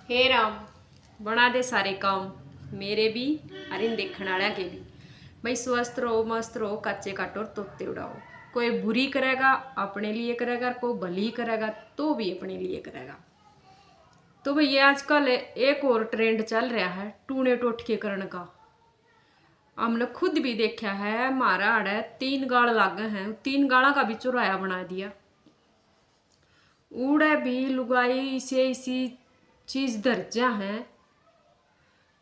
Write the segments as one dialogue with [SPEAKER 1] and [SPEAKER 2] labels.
[SPEAKER 1] हे राम बना दे सारे काम मेरे भी और इन देखने वाले के भी। भाई स्वस्थ रहो, मस्त रहो, कच्चे काटो और तोते उड़ाओ। कोई बुरी करेगा अपने लिए करेगा, कोई भली करेगा तो भी अपने लिए करेगा। तो भाई ये आजकल एक और ट्रेंड चल रहा है टूने टोटके करने का। हमने खुद भी देखा है, हमारा आड़े 3 गाड़ लागे हैं, 3 गाड़ा का भी चौराया बना दिया। उड़े भी लुगाई से इसी चीज दर्जा है,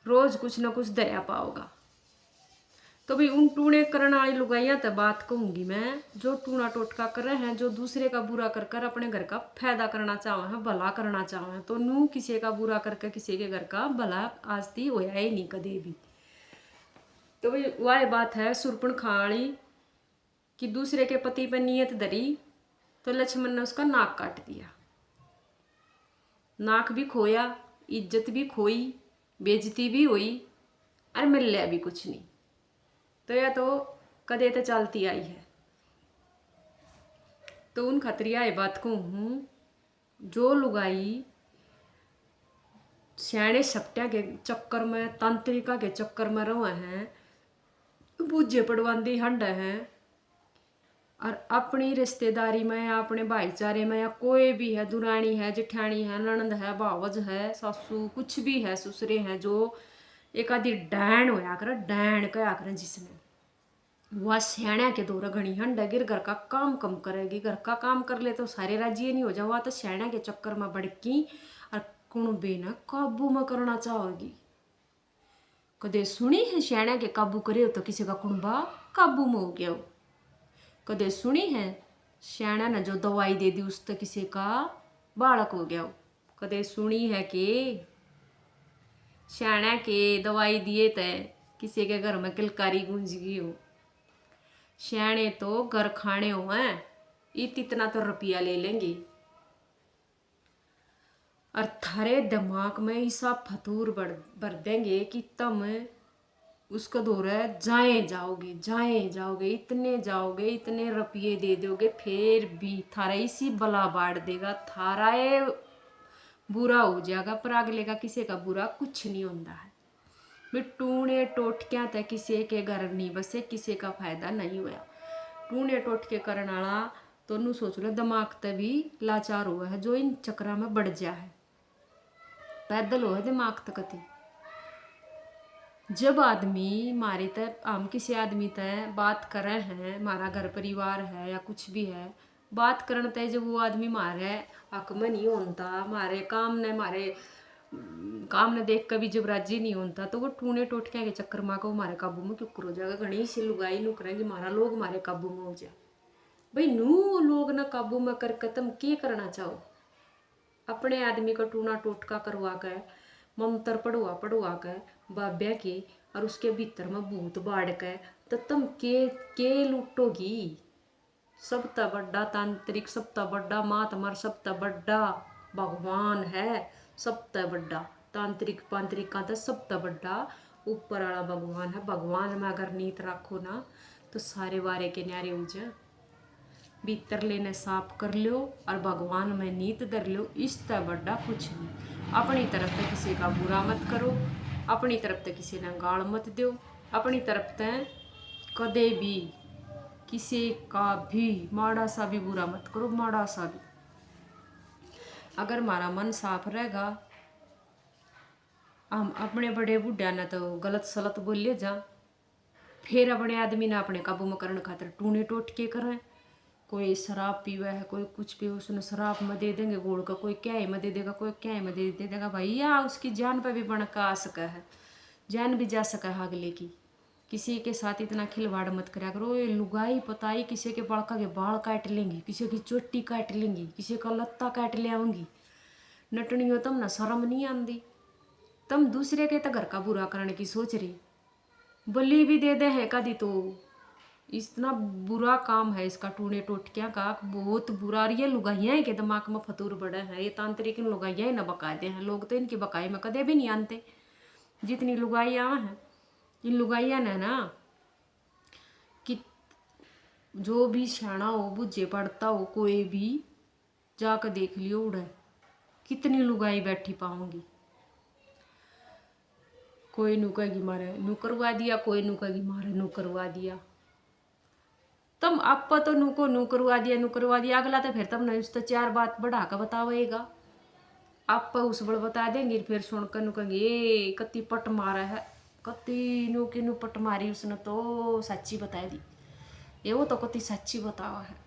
[SPEAKER 1] रोज कुछ ना कुछ दरिया पाओगा। तो भाई उन टूणे करने वाली लुगाइयां तो बात कहूंगी मैं, जो टूना टोटका कर रहे हैं, जो दूसरे का बुरा कर कर अपने घर का फायदा करना चाहे हैं, भला करना चाहे हैं। तो नू किसी का बुरा करके किसी के घर का भला आज ती होया ही नहीं कदे भी। तो भाई वह बात है सुरपण खाली कि दूसरे के पति पर नियत धरी तो लक्ष्मण ने उसका नाक काट दिया। नाक भी खोया, इज्जत भी खोई, बेइज्जती भी हुई और मिल लिया भी कुछ नहीं। तो यह तो कदे तो चलती आई है। तो उन खतरिया ये बात को हूँ, जो लुगाई सियाणे सपटिया के चक्कर में, तांत्रिका के चक्कर में रहे हैं, बूझे पड़वादी हंड हैं, और अपनी रिश्तेदारी में या अपने भाईचारे में या कोई भी है, दुरानी है, जेठानी है, ननंद है, भावज है, सासू कुछ भी है, ससुरे हैं, जो एक आदि डैन होया कर, डैन कया कर जिसने वह सियाणा के दौर घनी हंड गिर घर का काम कम करेगी। घर का काम कर ले तो सारे राज्य नहीं हो जाए, वह तो सियाणा के चक्कर में बढ़की और कुणबे न काबू में करना चाहोगी। कदे सुनी है सियाणा के काबू करे हो तो किसी का कुणबा काबू में हो गया हो? कदे सुनी है सियाणा ने जो दवाई दे दी उस तो किसी का बालक हो गया हो? कदे सुनी है कि सियाणा के दवाई दिए तय किसी के घर में किलकारी गूंज गई हो? सियाणे तो घर खाने हो हैं, इतना तो रुपया ले लेंगे और थारे दिमाग में ऐसा फतूर भर देंगे कि तुम उसको दौरे जाए जाओगे, इतने जाओगे, इतने रुपये दे दोगे, फिर भी थारा इसी बला बाढ़ देगा, थारा ये बुरा हो जाएगा। पर अगले का किसी का बुरा कुछ नहीं होता है। टूणे टोटकिया तक किसी के घर नहीं बसे, किसी का फायदा नहीं हुआ। टूणे टोटके करने वाला तो नू सोच लो दिमाग तक भी लाचार हुआ है, जो इन चक्रा में बढ़ जा है, पैदल हो है दिमाग तक कति। जब आदमी मारे तक हम किसी आदमी तय बात कर रहे हैं, हमारा घर परिवार है या कुछ भी है, बात करने तय जब वो आदमी मारे हक में नहीं होता, हमारे काम ने देख कभी जब राजी नहीं होता, तो वो टूने टोटके के चक्कर में को हमारे काबू में क्यों हो जाएगा। घनी सी लुगाई नू करेंगे हमारा लोग हमारे काबू में हो जाए। भाई नू लोग ना काबू में करके तुम क्या करना चाहो? अपने आदमी का टूना टोटका करवा के, मंत्र पढ़वा के बाब्या के, और उसके भीतर में भूत बाढ़ के, तो तुम के लूटोगी? सबता बड़ा तांत्रिक, सबता बड़ा मातमर, सबता बड़ा भगवान है, सबता बड़ा तांत्रिक पांत्रिक का तो सबता बड़ा ऊपर वाला भगवान है। भगवान में अगर नीत रखो ना तो सारे वारे के न्यारे हो जाए। भीतर लेने साफ कर लो और भगवान में नीत धर लो, इससे बड़ा कुछ नहीं। अपनी तरफ से किसी का बुरा मत करो, अपनी तरफ से किसी ने गाल मत दो, अपनी तरफ से कदे भी किसी का भी माड़ा सा भी बुरा मत करो, माड़ा सा भी। अगर हमारा मन साफ रहेगा, हम अपने बड़े बुढ़िया ने तो गलत सलत बोले जा, फिर अपने आदमी ने अपने काबू में करने खातिर टूने टोटके करें। कोई शराब पीवा है, कोई कुछ पी, उसने शराब में दे देंगे गोड़ का, कोई क्या में दे देगा, कोई क्या में दे देगा। भैया उसकी जान पर भी बनका आ सका है, जान भी जा सका है अगले की। किसी के साथ इतना खिलवाड़ मत करा करो। ये लुगाई पताई किसी के बड़का के बाल काट लेंगी, किसी की चोटी काट लेंगी, किसी का लत्ता काट ले आऊंगी। नटनी हो तुम ना, शर्म नहीं आंदी? तुम दूसरे के तो घर का बुरा करने की सोच रही, बलि भी दे दे है कदी तो। इतना बुरा काम है इसका टूने टोटकिया का, बहुत बुरा। ये लुगाइयाँ के दिमाग में फतूर बड़े हैं, ये तांत्रिक लुगाइयाँ न बकायदे हैं। लोग तो इनकी बकाई में कदे भी नहीं आनते। जितनी लुगाइयाँ हैं इन लुगाइयाँ ने ना कि जो भी सियाना हो, बुझे पड़ता हो, कोई भी जाकर देख लियो उड़े कितनी लुगाई बैठी पाऊंगी। कोई नू कहेगी मारे नू करवा दिया, कोई नू कहेगी मारे नू करवा दिया। तम आप तो नू को नू करवा दिया, नू करवा दिया, अगला तो फिर तमने उस तो 4 बात बढ़ा कर बतावेगा। आप उस बड़ बता देंगे, फिर सुनकर नू कहेंगे ये कत्ती पट मारा है, कत्ती नू की नू पट मारी उसने तो सच्ची बता दी, ये वो तो कत्ती सच्ची बतावा है।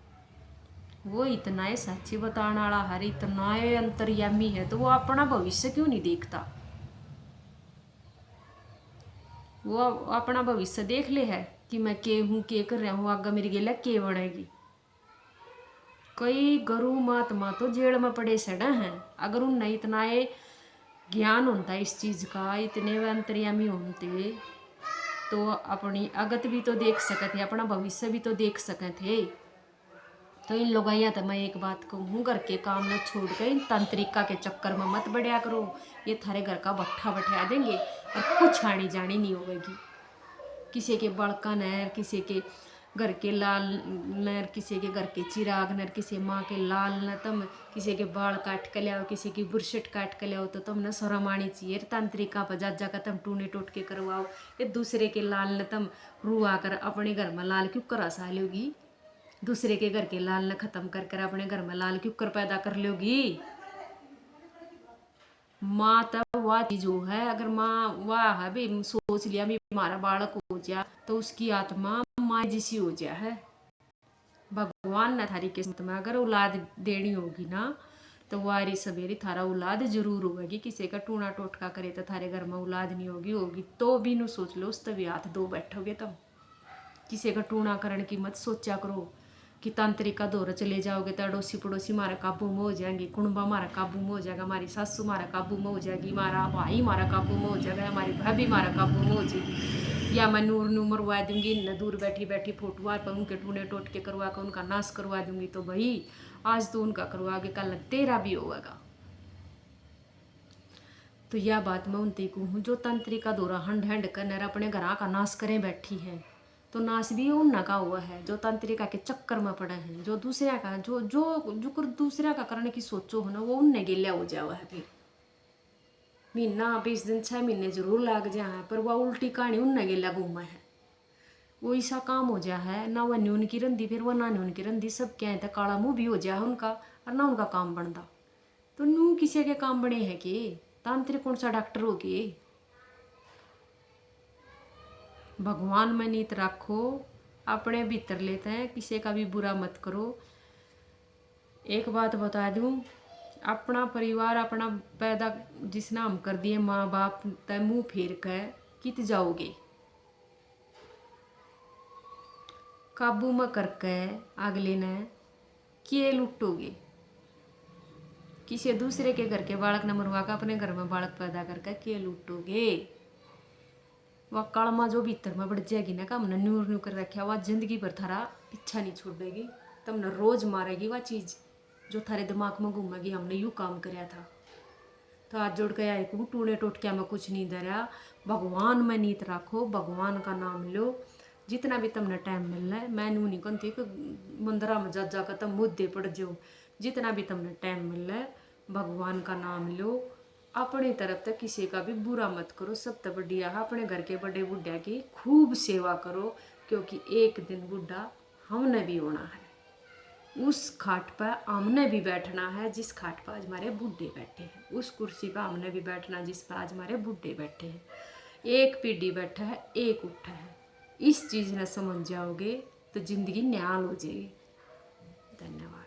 [SPEAKER 1] वो इतना ही सच्ची बताने वाला है, इतना ही अंतर्यामी है, तो वो अपना भविष्य क्यों नहीं देखता? वो अपना भविष्य देख ले है कि मैं के हूँ, के कर रहा हूँ, आगे मेरी गेला के बनेगी। कई गुरु महात्मा तो जेल में पड़े सड़े हैं, अगर उन नहीं इतना ये ज्ञान होता इस चीज़ का, इतने वे अंतर्यामी होते तो अपनी अगत भी तो देख सके थे, अपना भविष्य भी तो देख सके थे। तो इन लोग यहाँ तो मैं एक बात कहूँ, घर के काम न छोड़ कर इन तांत्रिका के चक्कर में मत बढ़िया करो, ये थारे घर का भट्ठा बैठा देंगे और कुछ आनी जानी नहीं होगी। किसी के बड़का नहर, किसी के घर के लाल नर, किसी के घर के चिराग नर, किसी माँ के लाल न, तम किसी के बाल काट के लाओ, किसी की बुरशट काट के लाओ, तो तुमने शर्म आनी चाहिए। तांत्रिका पर जा जाकर तुम टूने टोट के करवाओ, ये दूसरे के लाल न तुम रुआ कर अपने घर में लाल क्यों करा सा लोगी? दूसरे के घर के लाल न खत्म कर कर अपने घर में लाल क्यों कर पैदा कर लोगी? माँ तब वह चीज जो है, अगर माँ वाह है भाई सोच लिया भी हमारा बालक हो जाए, तो उसकी आत्मा माँ जैसी हो जाए है। भगवान ने थारी किस्मत में अगर औलाद देनी होगी ना, तो वारी सवेरी थारा औलाद जरूर होगी। किसी का टूना टोटका करे तो थारे घर में औलाद नहीं होगी, होगी तो भी नु सोच लो, उस तभी हाथ दो बैठोगे तुम। किसी का टूना करने की मत सोचा करो कि तांत्रिक का दौर चले जाओगे तो अड़ोसी पड़ोसी हमारा काबू में हो जाएंगे, कुणबा हमारा काबू में हो जाएगा, हमारी सासू हमारा काबू में हो जाएगी, हमारा भाई हमारा काबू में हो जाएगा, हमारी भाभी हमारा काबू में हो जाएगी, या मैं नूर नू मरवा दूंगी न, दूर बैठी बैठी फोटुआ पर उनके टूने टोट के करवा कर उनका नाश करवा दूंगी। तो भाई आज तो उनका करवा के कल तेरा भी होगा। तो यह बात मैं उनती को हूँ जो तांत्रिक का दौरा हंड हंड कर अपने घर का नाश करें बैठी है, तो नाश भी उन का हुआ है जो तांत्रिका के चक्कर में पड़े हैं, जो दूसरे का जो जो जो कर दूसरे का करने की सोचो हो ना, वो उनने गिल्या हो जावा है। फिर महीना 20 दिन 6 महीने जरूर लग जा है, पर वह उल्टी कहानी उनने गिल्या घूमा है। वो ऐसा काम हो जा है ना, वह न्यून की रंधी फिर वह ना न्यून की रंधी, सब क्या है काला मुँह भी हो जाए उनका, और ना उनका काम बनता। तो नू किसी के काम बने हैं कि तांत्रिक कौन सा डॉक्टर हो गए? भगवान में नीत रखो, अपने भीतर लेते हैं, किसी का भी बुरा मत करो। एक बात बता दूं, अपना परिवार अपना पैदा जिस नाम कर दिए माँ बाप, तय मुँह फेर कर कित जाओगे? काबू में करके अगले ने किए लुटोगे? किसी दूसरे के घर के बालक न मरवा कर अपने घर में बालक पैदा करके किए लुटोगे? वह कड़मा जो भीतर में बढ़ जाएगी ना, हमने न्यूर न्यू कर रखा, वह जिंदगी भर थारा पीछा नहीं छोड़ेगी, तुमने रोज मारेगी वह चीज़ जो थारे दिमाग में घूमेगी हमने यूँ काम कराया था। तो आज जोड़ के आए को टूने टोटकिया में कुछ नहीं दे रहा, भगवान में नीत रखो, भगवान का नाम लो, जितना भी तुमने टाइम मिलना है। मैं नू नहीं कहती कि मंदिरा में जा जाकर तुम मुद्दे पड़ जाओ, जितना भी तुमने टाइम मिलना है भगवान का नाम लो, अपनी तरफ तक किसी का भी बुरा मत करो। सब तो बढ़िया है, अपने घर के बड़े बुढ़िया की खूब सेवा करो, क्योंकि एक दिन बुढ़ा हमने भी होना है, उस खाट पर हमने भी बैठना है जिस खाट पर आज हमारे बूढ़े बैठे हैं, उस कुर्सी पर हमने भी बैठना जिस पर आज हमारे बूढ़े बैठे हैं। एक पीढ़ी बैठा है, एक उठा है, इस चीज़ ने समझ जाओगे तो जिंदगी न्याल हो जाएगी। धन्यवाद।